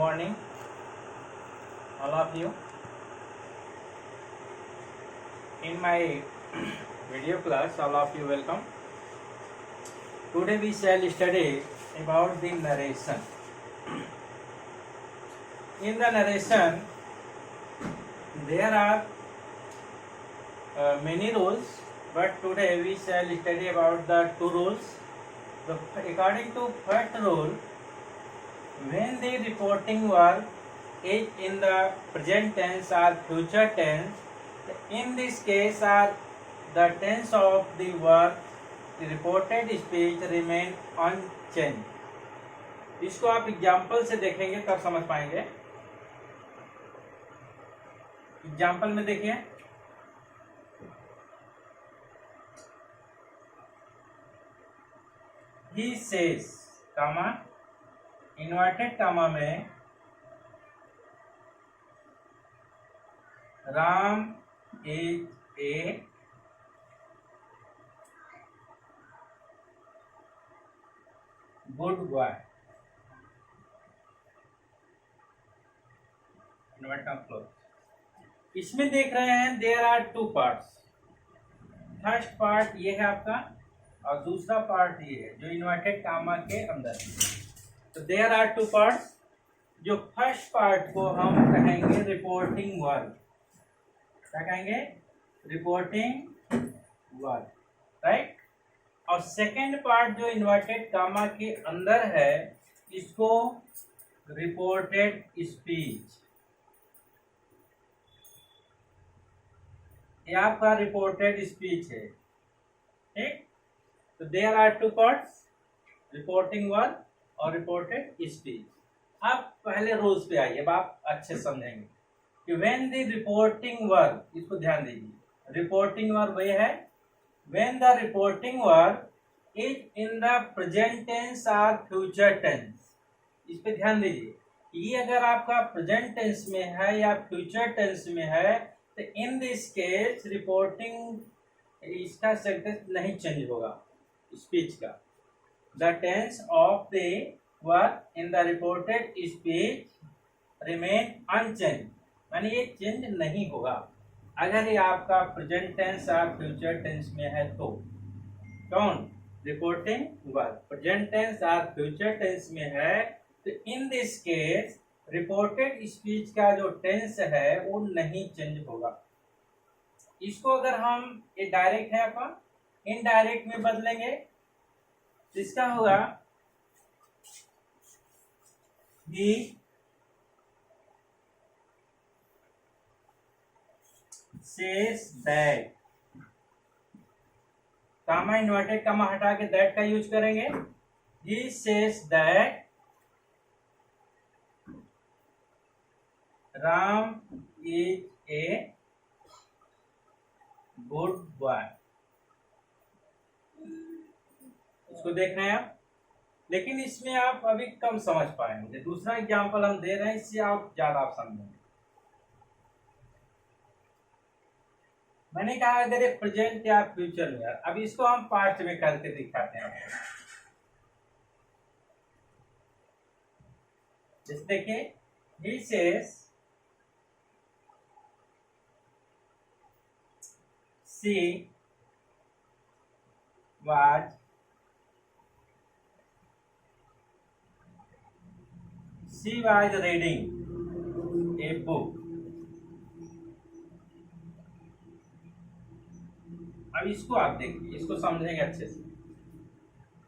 morning, all of you. In my video class, all of you welcome. Today we shall study about the narration. In the narration, there are many rules, but today we shall study about the two rules. According to first rule, when the reporting verb is in the present tense or future tense, in this case are the tense of the verb, the reported speech remain unchanged. इसको आप example से देखेंगे तब समझ पाएंगे. Example में देखिए, he says, comma inverted comma में Ram is a good boy. इसमें देख रहे हैं there are two parts. First part ये है आपका और दूसरा पार्ट ये है जो इन्वर्टेड कामा के अंदर है. तो देयर आर टू पार्ट्स. जो फर्स्ट पार्ट को हम कहेंगे रिपोर्टिंग वर्ब. क्या कहेंगे? Reporting verb, right. और सेकेंड पार्ट जो इन्वर्टेड कामा के अंदर है इसको रिपोर्टेड स्पीच. ये आपका रिपोर्टेड स्पीच है, ठीक. तो there are two parts, reporting verb और रिपोर्टेड स्पीच. अब पहले रूल्स पे आइए, अब आप अच्छे समझेंगे कि व्हेन द रिपोर्टिंग वर्ब, इसको ध्यान दीजिए, रिपोर्टिंग वर्ब वही है when the reporting verb is in the present tense और फ्यूचर टेंस. इस पे ध्यान दीजिए. ये अगर आपका प्रेजेंट टेंस में है या फ्यूचर टेंस में है तो इन दिस केस रिपोर्टिंग इसका सेंटेंस नहीं चेंज होगा स्पीच का. The tense of the verb in the reported speech remain unchange. यानी ये चेंज नहीं होगा अगर ये आपका प्रेजेंट टेंस या फ्यूचर टेंस में है तो. कौन? रिपोर्टिंग वर्ब प्रेजेंट टेंस या फ्यूचर टेंस में है तो in this case reported speech का जो टेंस है वो नहीं चेंज होगा. इसको अगर हम, ये डायरेक्ट है आपका, इनडायरेक्ट में बदलेंगे तो इसका होगा he says that. Comma inverted comma हटा के दैट का यूज करेंगे. he says that Ram is a good boy. इसको देख रहे हैं आप, लेकिन इसमें आप अभी कम समझ पाएंगे. दूसरा एग्जांपल हम दे रहे हैं, इससे आप ज्यादा आप समझेंगे. मैंने कहा अगर ये प्रेजेंट या फ्यूचर में. अब इसको हम पास्ट में करके दिखाते हैं. जैसे देखिए, he says she was reading a book. अब इसको आप देखिए, इसको समझेंगे अच्छे से.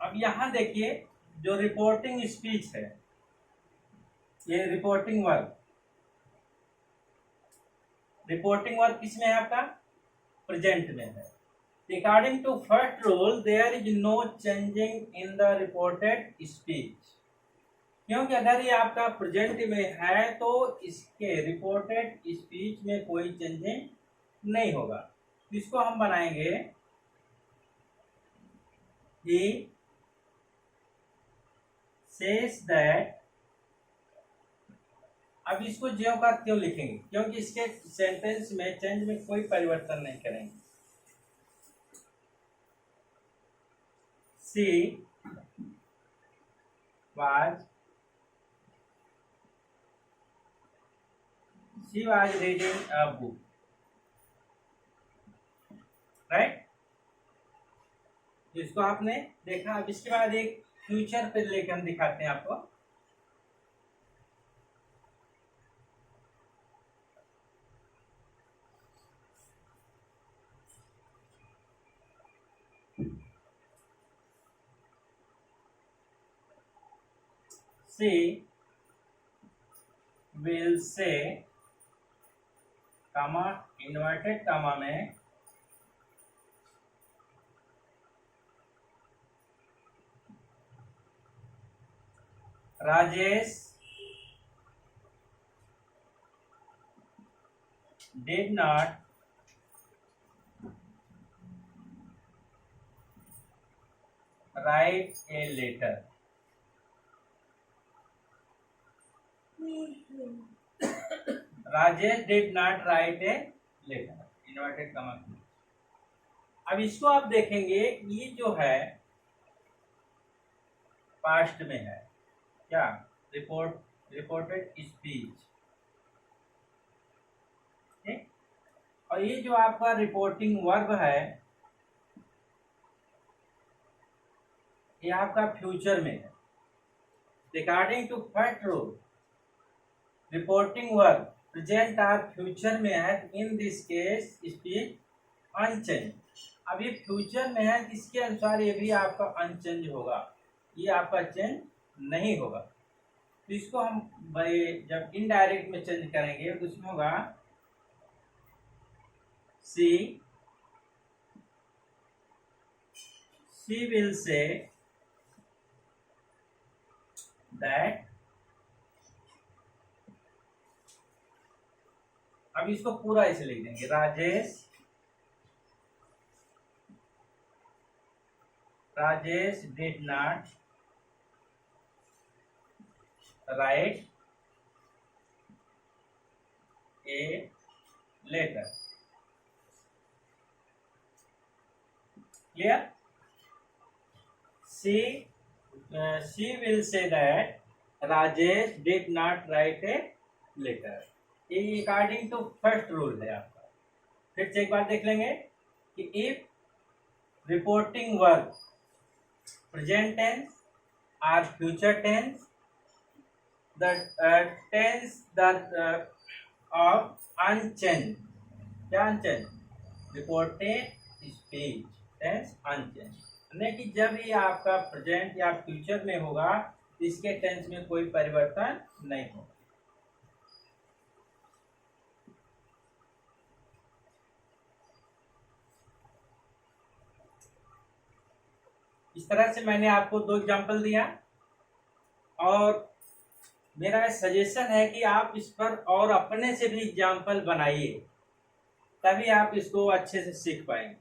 अब यहां देखिए जो रिपोर्टिंग स्पीच है ये रिपोर्टिंग वर्ब. रिपोर्टिंग वर्ब किसमें है? आपका प्रेजेंट में है. According to first rule there is no changing in the reported speech. क्योंकि अगर ये आपका प्रेजेंट में है तो इसके रिपोर्टेड स्पीच में कोई चेंजिंग नहीं होगा. इसको हम बनाएंगे he says that. अब इसको ज्यों का त्यों लिखेंगे क्योंकि इसके सेंटेंस में चेंज में कोई परिवर्तन नहीं करेंगे. she was she was reading a book, right. इसको आपने देखा। अब इसके बाद एक फ्यूचर पे लेकर हम दिखाते हैं आपको। सी will say, comma inverted comma में, Rajesh did not write a letter. Rajesh did not write a letter, inverted comma. अब इसको आप देखेंगे, ये जो है पास्ट में है क्या, रिपोर्टेड स्पीच, ठीक। और ये जो आपका रिपोर्टिंग वर्ब है, ये आपका फ्यूचर में है। According to first rule, reporting verb present और फ्यूचर में है, in this case speech unchange. अब ये फ्यूचर में है, इसके अनुसार ये भी आपका अनचेंज होगा, ये आपका चेंज नहीं होगा। तो इसको हम जब इनडायरेक्ट में चेंज करेंगे तो उसमें होगा सी विल से दैट। अब इसको पूरा ऐसे लिख देंगे, Rajesh did not write a letter, clear. She will say that Rajesh did not write a letter. ये अकॉर्डिंग टू फर्स्ट रूल है आपका। फिर से एक बार देख लेंगे कि if reporting verb present tense और future tense, the tense of unchange, क्या unchange, reported speech tense unchange, यानी कि जब ये आपका प्रेजेंट या फ्यूचर में होगा, इसके टेंस में कोई परिवर्तन नहीं होगा। इस तरह से मैंने आपको 2 एग्जाम्पल दिया, और मेरा सजेशन है कि आप इस पर और अपने से भी एग्जाम्पल बनाइए, तभी आप इसको अच्छे से सीख पाएंगे।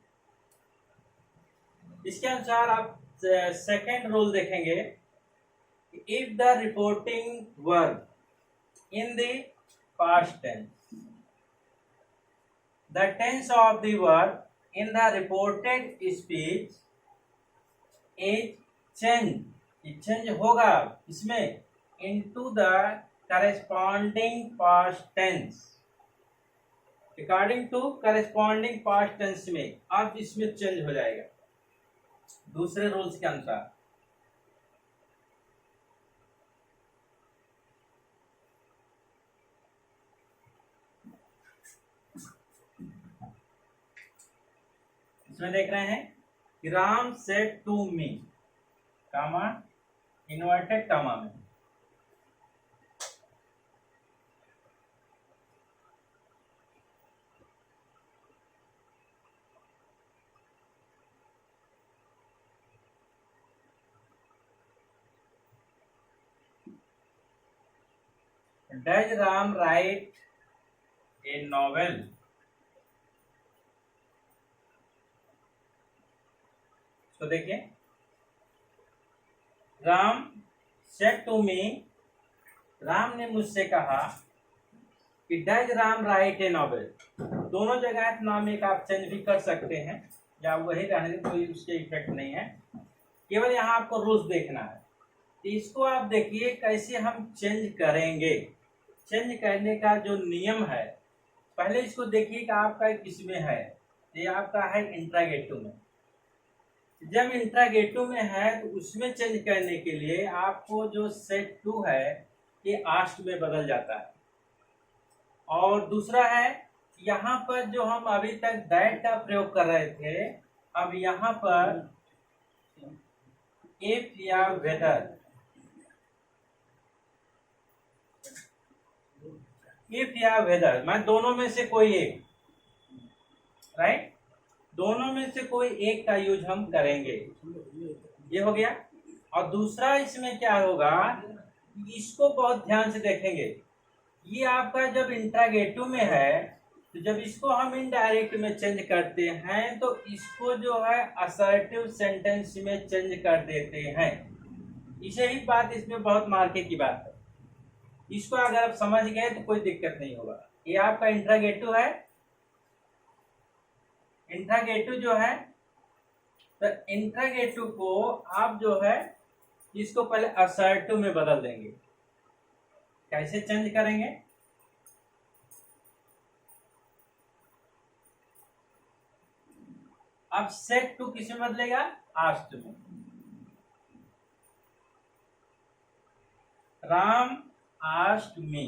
इसके अनुसार आप सेकेंड रूल देखेंगे, if the reporting verb in the past tense, the tense of the verb in the reported speech is change होगा इसमें into the corresponding past tense. According to corresponding past tense में अब इसमें change हो जाएगा दूसरे rules के अनुसार। इसमें देख रहे हैं कि Ram said to me, comma inverted comma में, does Ram write a novel, तो देखिए Ram said to me, Ram ने मुझसे कहा कि does Ram write a novel. दोनों जगह नाम एक आप चेंज भी कर सकते हैं या वही रहने दें, कोई उसके इफेक्ट नहीं है, केवल यहाँ आपको रूल्स देखना है। तो इसको आप देखिए कैसे हम चेंज करेंगे, चेंज करने का जो नियम है, पहले इसको देखिए कि आपका किसमें है। ये आपका है इंट्रागेटिव में। जब इंट्रागेटिव में है तो उसमें चेंज करने के लिए आपको जो सेट टू है ये आस्ट में बदल जाता है। और दूसरा है, यहाँ पर जो हम अभी तक दैट का प्रयोग कर रहे थे, अब यहाँ पर इफ या वेदर, इफ या वेदर मैं दोनों में से कोई एक, राइट, दोनों में से कोई एक का यूज हम करेंगे। ये हो गया। और दूसरा इसमें क्या होगा, इसको बहुत ध्यान से देखेंगे। ये आपका जब इंट्रागेटिव में है तो जब इसको हम इनडायरेक्ट में चेंज करते हैं तो इसको जो है असर्टिव सेंटेंस में चेंज कर देते हैं। इसे ही बात इसमें बहुत मार्के की बात है। इसको अगर आप समझ गए तो कोई दिक्कत नहीं होगा। ये आपका इंट्रागेटिव है। इंट्रागेटिव जो है तो इंट्रागेटिव को आप जो है इसको पहले असर्टिव में बदल देंगे। कैसे चेंज करेंगे, अब सेट टू किस में बदलेगा, आस्ट में। Ram asked me.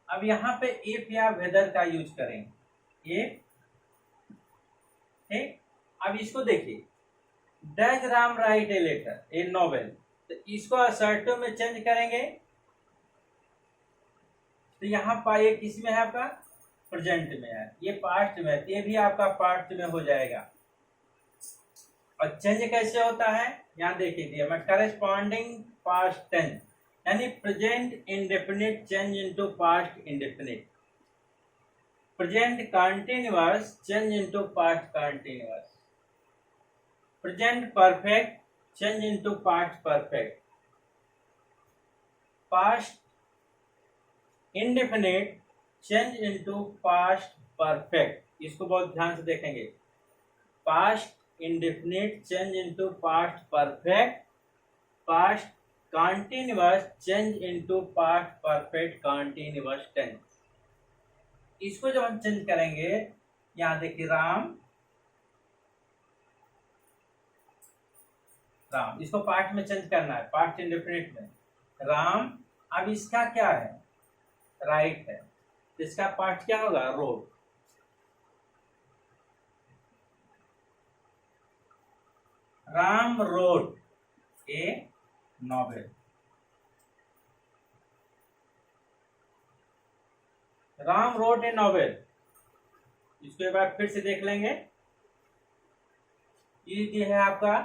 अब यहां पे इफ या वेदर का यूज करेंगे। इफ, ठीक। अब इसको देखिए, does Ram write a letter, a novel, तो इसको असर्टिव में चेंज करेंगे तो यहाँ पाइए किस में है, आपका प्रेजेंट में है। ये पास्ट में है, ये भी आपका पास्ट में हो जाएगा। और चेंज कैसे होता है, यहाँ देखिए दिया मैं, करेस्पॉन्डिंग पास्ट टेंस, यानी present indefinite change into past indefinite, present continuous change into past continuous, present perfect change into past perfect, past indefinite change into past perfect. इसको बहुत ध्यान से देखेंगे। Past indefinite change into past perfect, past continuous change into past perfect continuous tense. इसको जब हम change करेंगे, यहां देखिए राम, राम, इसको पास्ट में चेंज करना है, पास्ट इंडेफिनिट में राम। अब इसका क्या है, राइट है, इसका पास्ट क्या होगा, रोड। राम रोड ए नॉवेल, राम रोड ए नॉवेल। इसके बाद फिर से देख लेंगे, ये है आपका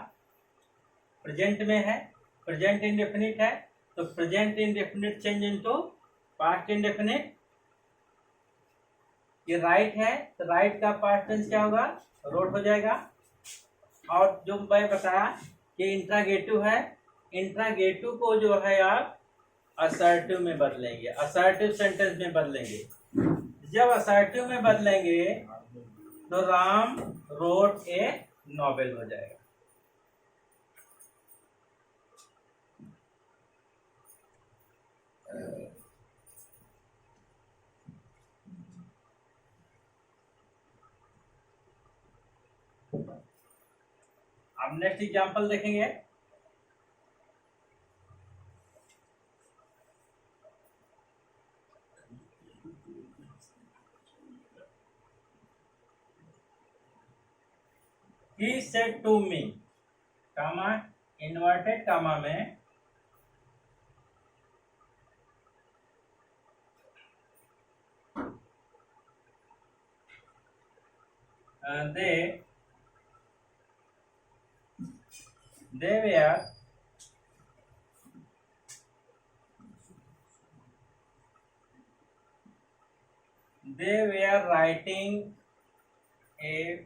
प्रेजेंट में है, प्रेजेंट इंडेफिनिट है, तो present indefinite change into past indefinite. ये राइट है तो राइट का पास्ट टेंस क्या होगा, रोड हो जाएगा। और जो मैं बताया कि इंट्रागेटिव है, इंट्रागेटिव को जो है आप असर्टिव में बदलेंगे, असर्टिव सेंटेंस में बदलेंगे। जब असर्टिव में बदलेंगे तो राम रोड ए नॉवेल हो जाएगा। अब नेक्स्ट एग्जांपल देखेंगे। He said to me, comma inverted comma में, they were writing a